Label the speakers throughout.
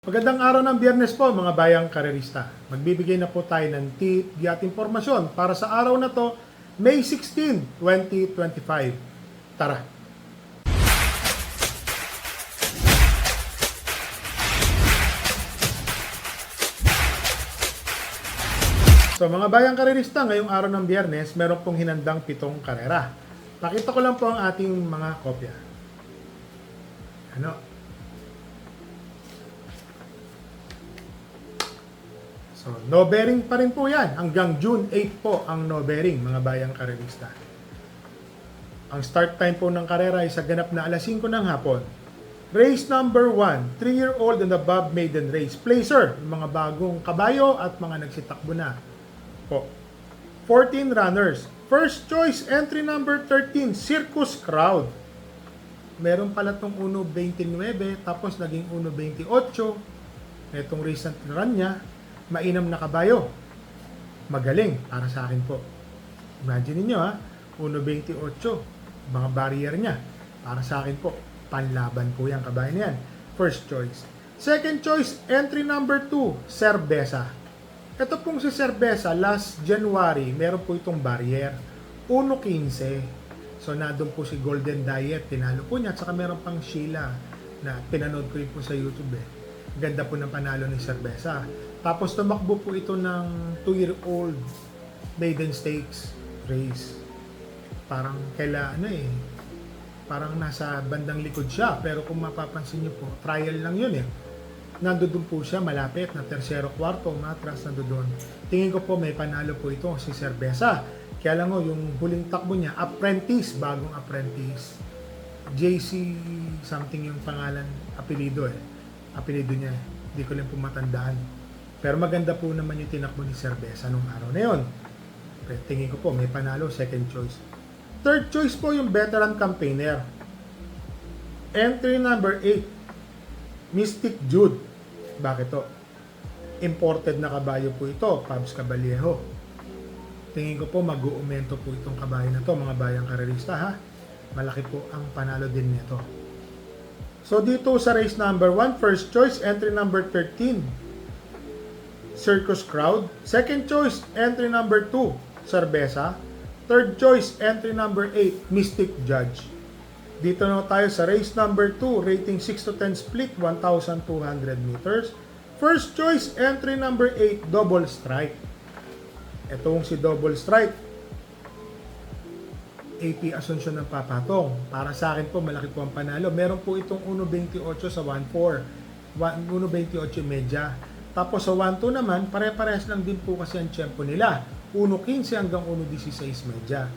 Speaker 1: Magandang araw ng Biyernes po mga bayang karerista. Magbibigay na po tayo ng tip at impormasyon para sa araw na to, May 16, 2025. Tara! So mga bayang karerista, ngayong araw ng Biyernes, meron pong hinandang 7 karera. Pakita ko lang po ang ating mga kopya. So, no bearing pa rin po yan. Hanggang June 8 po ang no bearing, mga bayang karerista. Ang start time po ng karera ay sa ganap na alas 5 ng hapon. Race number 1, 3-year-old and above maiden race. Placer, mga bagong kabayo at mga nagsitakbo na po. 14 runners. First choice, entry number 13, Circus Crowd. Meron pala itong 1.29, tapos naging 1.28. Itong recent run niya, mainam na kabayo. Magaling para sa akin po. Imagine niyo 1.28, mga barrier niya. Para sa akin po, panlaban po yung kabayo na yan. First choice. Second choice, entry number 2, Cerveza. Ito pong si Cerveza, last January, meron po itong barrier. 1.15. So, nandun po si Golden Diet, tinalo po niya. At saka meron pang Sheila na pinanood ko rin po sa YouTube Ganda po ng panalo ni Cerveza. Tapos tumakbo po ito ng 2-year-old maiden stakes race. Parang parang nasa bandang likod siya. Pero kung mapapansin niyo po, trial lang yun Nandoon po siya, malapit na tersero, kwarto, matras nandoon. Tingin ko po may panalo po ito si Cerveza. Kaya lang yung huling takbo niya, apprentice, bagong apprentice. JC something yung pangalan, apelido apelido niya. Hindi ko lang po matandaan. Pero maganda po naman yung tinakbo ni Cerveza nung araw na yun. Pero tingin ko po, may panalo, second choice. Third choice po yung veteran campaigner. Entry number 8, Mystic Jude. Bakit to? Imported na kabayo po ito, Pabs Caballero. Tingin ko po, mag-uumento po itong kabayo na to, mga bayang karerista Malaki po ang panalo din nito. So dito sa race number 1, first choice, entry number 13, Circus Crowd. Second choice, entry number 2, Cerveza. Third choice, entry number 8, Mystic Judge. Dito na tayo sa race number 2, rating 6 to 10 split, 1,200 meters. First choice, entry number 8, Double Strike. Itong si Double Strike, AP Asuncion ng papatong. Para sa akin po, malaki po ang panalo. Meron po itong 1.28 sa 1.4. 1.28 medya. Tapos sa 1.2 naman, pare-parehas lang din po kasi ang tiyempo nila. 1.15 hanggang 1.16 medya.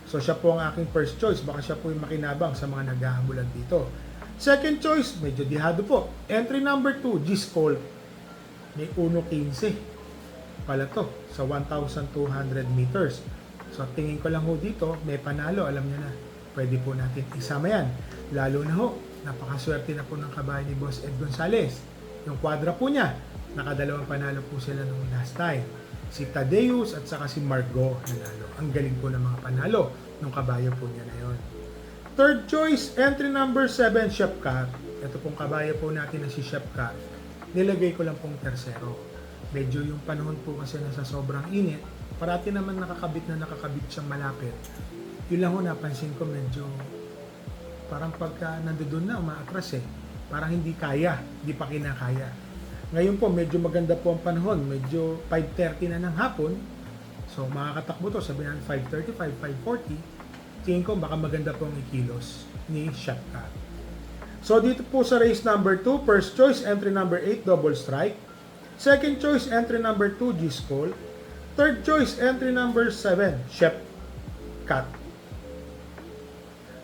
Speaker 1: So siya po ang aking first choice. Baka siya po yung makinabang sa mga naghahabulan dito. Second choice, medyo dihado po. Entry number 2, G-Skull. May 1.15 pala to sa 1,200 meters. So tingin ko lang dito, may panalo, alam niyo na. Pwede po natin isama yan. Lalo na napakaswerte na po ng kabayo ni Boss Ed Gonzalez. Yung kwadra po niya, nakadalawang panalo po sila nung last time. Si Tadeus at saka si Margot nanalo. Ang galing po ng mga panalo ng kabayo po niya na yon. Third choice, entry number 7, Chef Cat. Ito pong kabayo po natin na si Chef Cat. Nilagay ko lang pong tersero. Medyo yung panahon po kasi nasa sobrang init, parati naman nakakabit siyang malapit. Yun lang napansin ko, medyo parang pagka nandoon na, umaatras Parang hindi kaya, hindi pa kinakaya. Ngayon po, medyo maganda po ang panahon. Medyo 5:30 na ng hapon. So, makakatakbo to, sabihin natin 5:35, 5:40. Tingin ko, baka maganda po ang ikilos ni Shotcut. So, dito po sa race number 2, first choice, entry number 8, Double Strike. Second choice, entry number 2, G-Skull. Third choice, entry number 7, Chef Cat.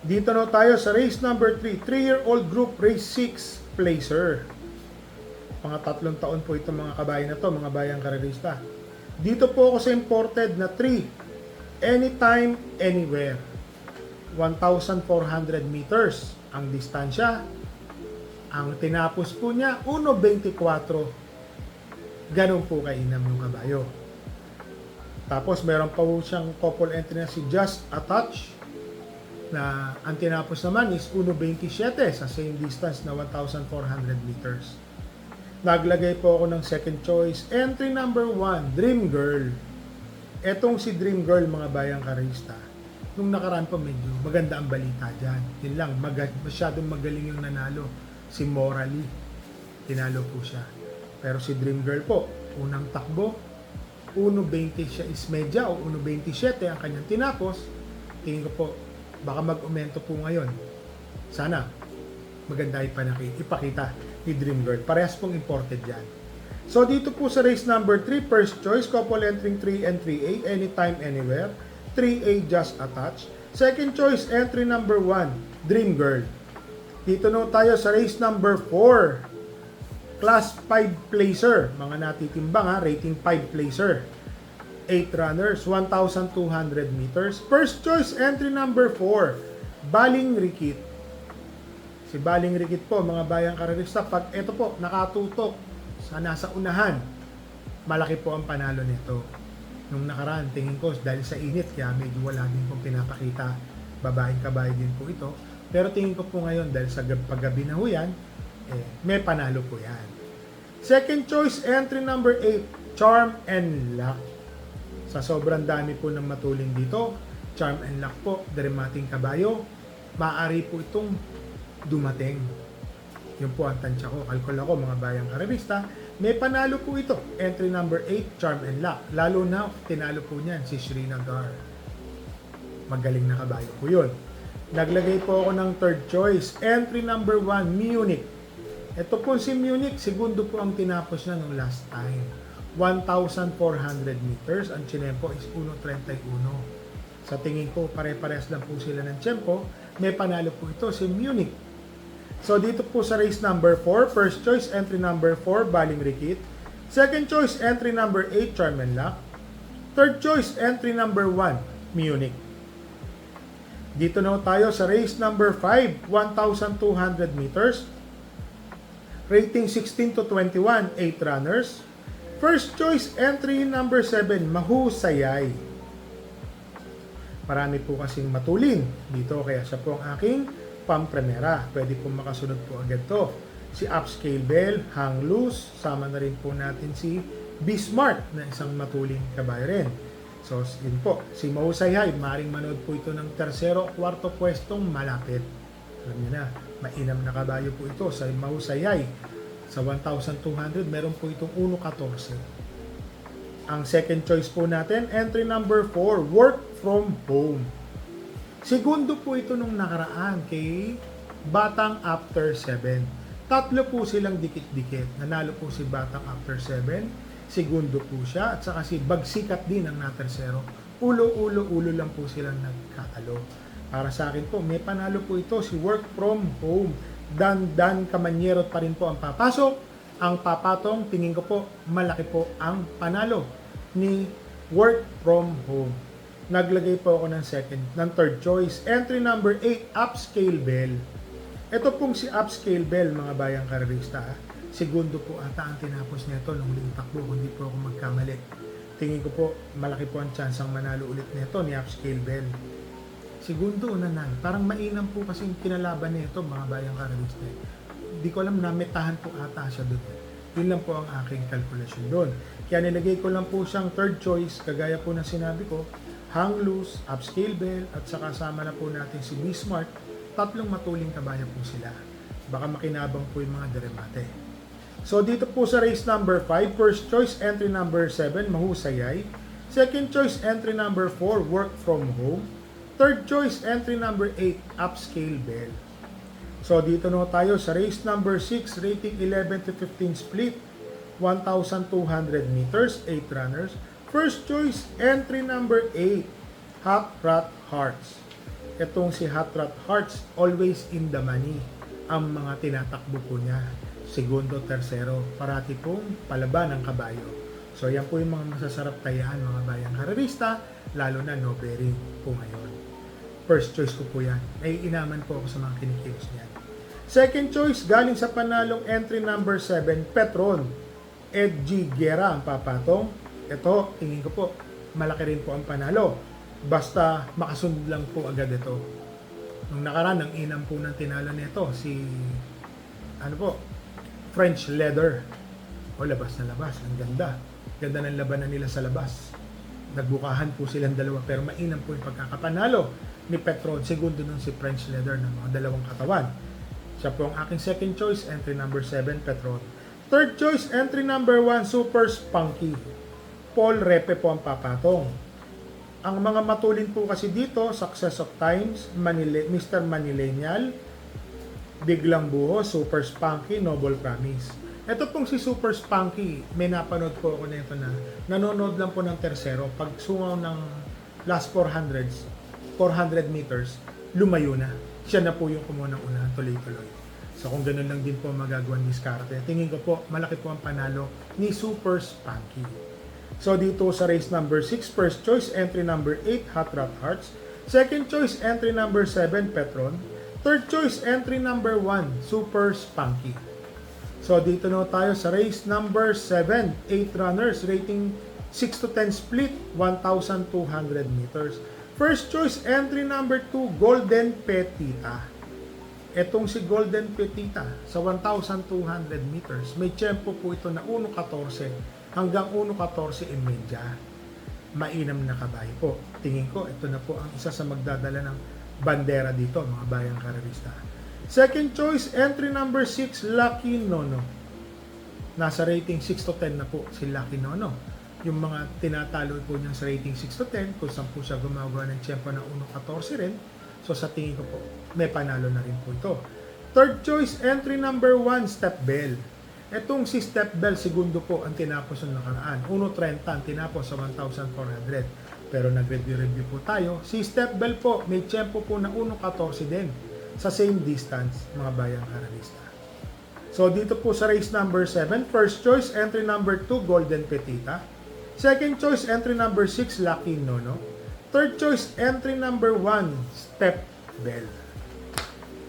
Speaker 1: Dito na tayo sa race number 3, 3-year-old group, race 6, Placer. Mga 3 taon po itong mga kabayo na to, mga bayang karerista. Dito po ako sa imported na 3, anytime, anywhere. 1,400 meters ang distansya. Ang tinapos po niya, 1.24. Ganun po kainam yung kabayo. Tapos meron pa po siyang couple entry na si Just a Touch na ang tinapos naman is 1.27 sa same distance na 1,400 meters. Naglagay po ako ng second choice. Entry number 1, Dream Girl. Etong si Dream Girl, mga bayang karista, nung nakaraan po medyo maganda ang balita dyan. Yun lang, masyadong magaling yung nanalo. Si Morally, tinalo po siya. Pero si Dream Girl po, unang takbo, 1.20 siya is media o 1.27 ang kanyang tinapos. Tingin ko po, baka mag-umento po ngayon. Sana, maganda ipakita ni Dream Girl. Parehas pong imported yan. So dito po sa race number 3, first choice, couple entering 3 and 3A, anytime, anywhere. 3A, just attach. Second choice, entry number 1, Dream Girl. Dito na tayo sa race number 4, class 5 placer. Mga natitimbang ha, rating 5 placer. 8 runners, 1,200 meters. First choice, entry number 4, Baling Rikit. Si Baling Rikit po, mga bayang karerista, pag ito po, nakatutok sa nasa unahan, malaki po ang panalo nito. Nung nakaraan, tingin ko, dahil sa init, kaya medyo wala din pong pinapakita. Babaeng kabayo din po ito. Pero tingin ko po ngayon, dahil sa paggabi na ho yan, may panalo po yan. Second choice, entry number 8, Charm and Luck. Sa sobrang dami po ng matuling dito, Charm and Luck po, dramating kabayo, maaari po itong dumating. Yun po ang tansya ko. Kalkul ako, mga bayang karerista. May panalo po ito. Entry number 8, Charm and Luck. Lalo na, tinalo po niyan si Srinagar. Magaling na kabayo po yun. Naglagay po ako ng third choice. Entry number 1, Munich. Ito po si Munich, segundo po ang tinapos niya nung last time. 1,400 meters. Ang chinempo is 1.31. Sa tingin ko, pare-pares lang po sila ng tiyempo. May panalo po ito si Munich. So dito po sa race number 4, first choice, entry number 4, Baling Rikit. Second choice, entry number 8, Charm and Luck. Third choice, entry number 1, Munich. Dito na tayo sa race number 5, 1,200 meters. Rating 16 to 21, 8 runners. First choice, entry number 7, Mahusayay. Marami po kasing matulin dito, kaya siya po ang aking pampremera. Pwede po makasunod po agad to. Si Upscale Bell, Hang Loose, sama na rin po natin si Bismarck na isang matuling kabayo rin. So, yun po. Si Mahusayay, maring manood po ito ng tersero, kwarto pwestong malapit. Alam niyo na, mainam na kabayo po ito sa Mahusayay. Sa 1,200, meron po itong 1.14. Ang second choice po natin, entry number 4, Work from Home. Segundo po ito nung nakaraan kay Batang After 7. Tatlo po silang dikit-dikit. Nanalo po si Batang After 7. Segundo po siya. At saka si Bagsikat din ang natersero. Ulo lang po silang nagkatalo. Para sa akin po, may panalo po ito si Work from Home. Dan Kamanyero pa rin po ang papasok. Ang papatong, tingin ko po, malaki po ang panalo ni Work from Home. Naglagay po ako ng third choice. Entry number 8, Upscale Bell. Ito pong si Upscale Bell, mga bayang karerista. Segundo po ata ang tinapos nito nung huling takbo, kung hindi po ako magkamali. Tingin ko po, malaki po ang chance ang manalo ulit nito ni Upscale Bell. Segundo na. Parang mainam po kasi kinalaban nito, mga bayang karerista. Hindi ko alam, nametahan po ata siya doon. Yun lang po ang aking kalkulasyon doon. Kaya nilagay ko lang po siyang third choice, kagaya po na sinabi ko, Hang Loose, Upscale Bell, at saka sama na po natin si Bismarck. Tatlong matuling kabayo po sila. Baka makinabang po yung mga deremate. So dito po sa race number 5, first choice, entry number 7, Mahusayay. Second choice, entry number 4, Work from Home. Third choice, entry number 8, Upscale Bell. So dito na tayo sa race number 6, rating 11 to 15 split, 1,200 meters, 8 runners. First choice, entry number 8, Hot Rod Hearts. Itong si Hot Rod Hearts, always in the money ang mga tinatakbo po niya. Segundo, tersero, parati pong palaban ng kabayo. So yan po yung mga masasarap tayaan, mga bayang karerista, lalo na no bearing po ngayon. First choice ko po yan. Naiinaman po ako sa mga kinikilos niyan. Second choice, galing sa panalong entry number 7, Petron. Ed G. Guerra ang papatong. Ito, tingin ko po, malaki rin po ang panalo. Basta makasunod lang po agad ito. Nung nakaraan, ang inam po ng tinalo nito, si French Leather. O, labas na labas. Ang ganda. Ganda ng labanan nila sa labas. Nagbukahan po silang dalawa pero mainam po yung pagkakapanalo ni Petron. Segundo nun si French Leather ng mga dalawang katawan. Siya po ang aking second choice, entry number 7, Petron. Third choice, entry number 1, Super Spunky. Paul Repe po ang papatong. Ang mga matulin po kasi dito, Success of Times, Mr. Manilenial, Biglang Buho, Super Spunky, Noble Promise. Ito pong si Super Spunky, may napanood po ako nito na nanonood lang po ng tersero. Pag sungaw ng last 400 meters, lumayo na. Siya na po yung kumuha ng una, tuloy-tuloy. So kung ganun lang din po magagawa ni diskarte, tingin ko po, malaki po ang panalo ni Super Spunky. So dito sa race number 6, first choice, entry number 8, Hot Rod Hearts. Second choice, entry number 7, Petron. Third choice, entry number 1, Super Spunky. So dito na tayo sa race number 7, 8 runners, rating 6 to 10 split, 1,200 meters. First choice, entry number 2, Golden Petita. Etong si Golden Petita sa 1,200 meters, may tempo po ito na 1.14 hanggang 1.14 in media. Mainam na kabayo po. Tingin ko, ito na po ang isa sa magdadala ng bandera dito, mga bayang karerista. Second choice, entry number 6, Lucky Nono. Nasa rating 6 to 10 na po si Lucky Nono. Yung mga tinatalo po niya sa rating 6 to 10, kung saan po siya gumagawa ng tiyempo ng 1.14 rin. So sa tingin ko po, may panalo na rin po ito. Third choice, entry number 1, Step Bell. Etong si Step Bell, segundo po ang tinapos ng nakaraan. 1.30 ang tinapos sa 1,400. Pero nag-review po tayo. Si Step Bell po, may tiyempo po na 1.14 din sa same distance, mga bayang karalista. So dito po sa race number 7, first choice, entry number 2, Golden Petita. Second choice, entry number 6, Lucky Nono. Third choice, entry number 1, Step Bell.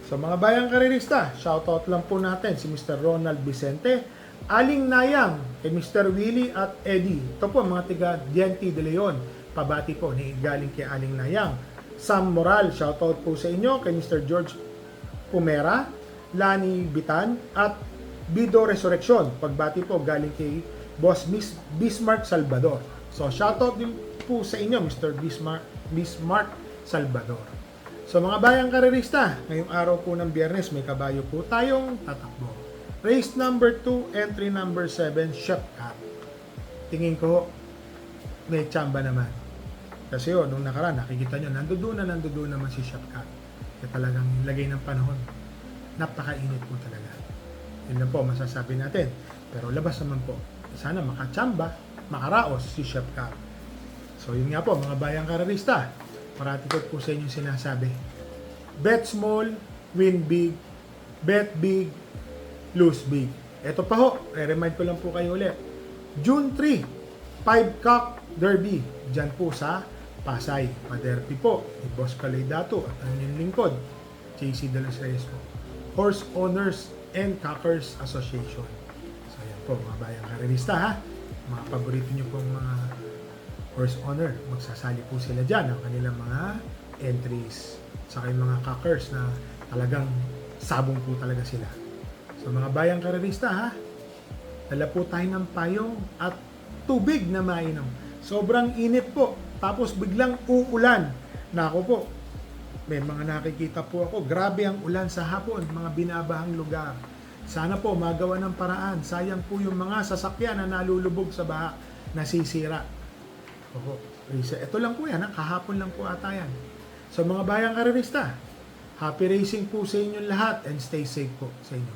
Speaker 1: So mga bayang karalista, shoutout lang po natin si Mr. Ronald Vicente, Aling Nayang, kay Mr. Willie at Eddie. Ito po mga tiga Diente de Leon. Pabati po ni galing kay Aling Nayang. Sam Moral, shoutout po sa inyo kay Mr. George Pumera, Lani Bitan, at Bido Resurrection. Pagbati po galing kay Boss Bismarck Salvador. So, shoutout din po sa inyo, Mr. Bismarck Salvador. So, mga bayang karerista, ngayong araw po ng Biyernes, may kabayo po tayong tatakbo. Race number 2, entry number 7, Chef Cat. Tingin ko, may tsamba naman. Kasi nung nakaraan, nakikita nyo, nandoon naman si Chef Cat. Kaya talagang lagay ng panahon. Napakainit po talaga. Yun lang po masasabi natin. Pero labas naman po. Sana makatsamba, makaraos si Chef Cat. So yun nga po, mga bayang kararista. Parati ko po sa inyong sinasabi. Bet small, win big. Bet big, lose big. Ito pa ho, re-remind ko lang po kayo ulit. June 3, 5 Cock Derby. Diyan po sa Pasay, Paderpi po, ni Boss Kalay Dato at ang inyong lingkod, JC De Los Reyes po. Horse Owners and Cockers Association. So yan po, mga bayang karerista ha. Mga paborito nyo pong mga horse owner, magsasali po sila dyan ang kanilang mga entries. Saka yung mga cockers na talagang sabong po talaga sila. So mga bayang karerista ha, dala po tayo ng payong at tubig na mainom. Sobrang init po. Tapos biglang uulan. Nako po, may mga nakikita po ako. Grabe ang ulan sa hapon, mga binabahang lugar. Sana po magawa ng paraan. Sayang po yung mga sasakyan na nalulubog sa baha, nasisira. Oho, ito lang po yan, kahapon lang po ata yan. So mga bayang karerista, happy racing po sa inyo lahat and stay safe po sa inyo.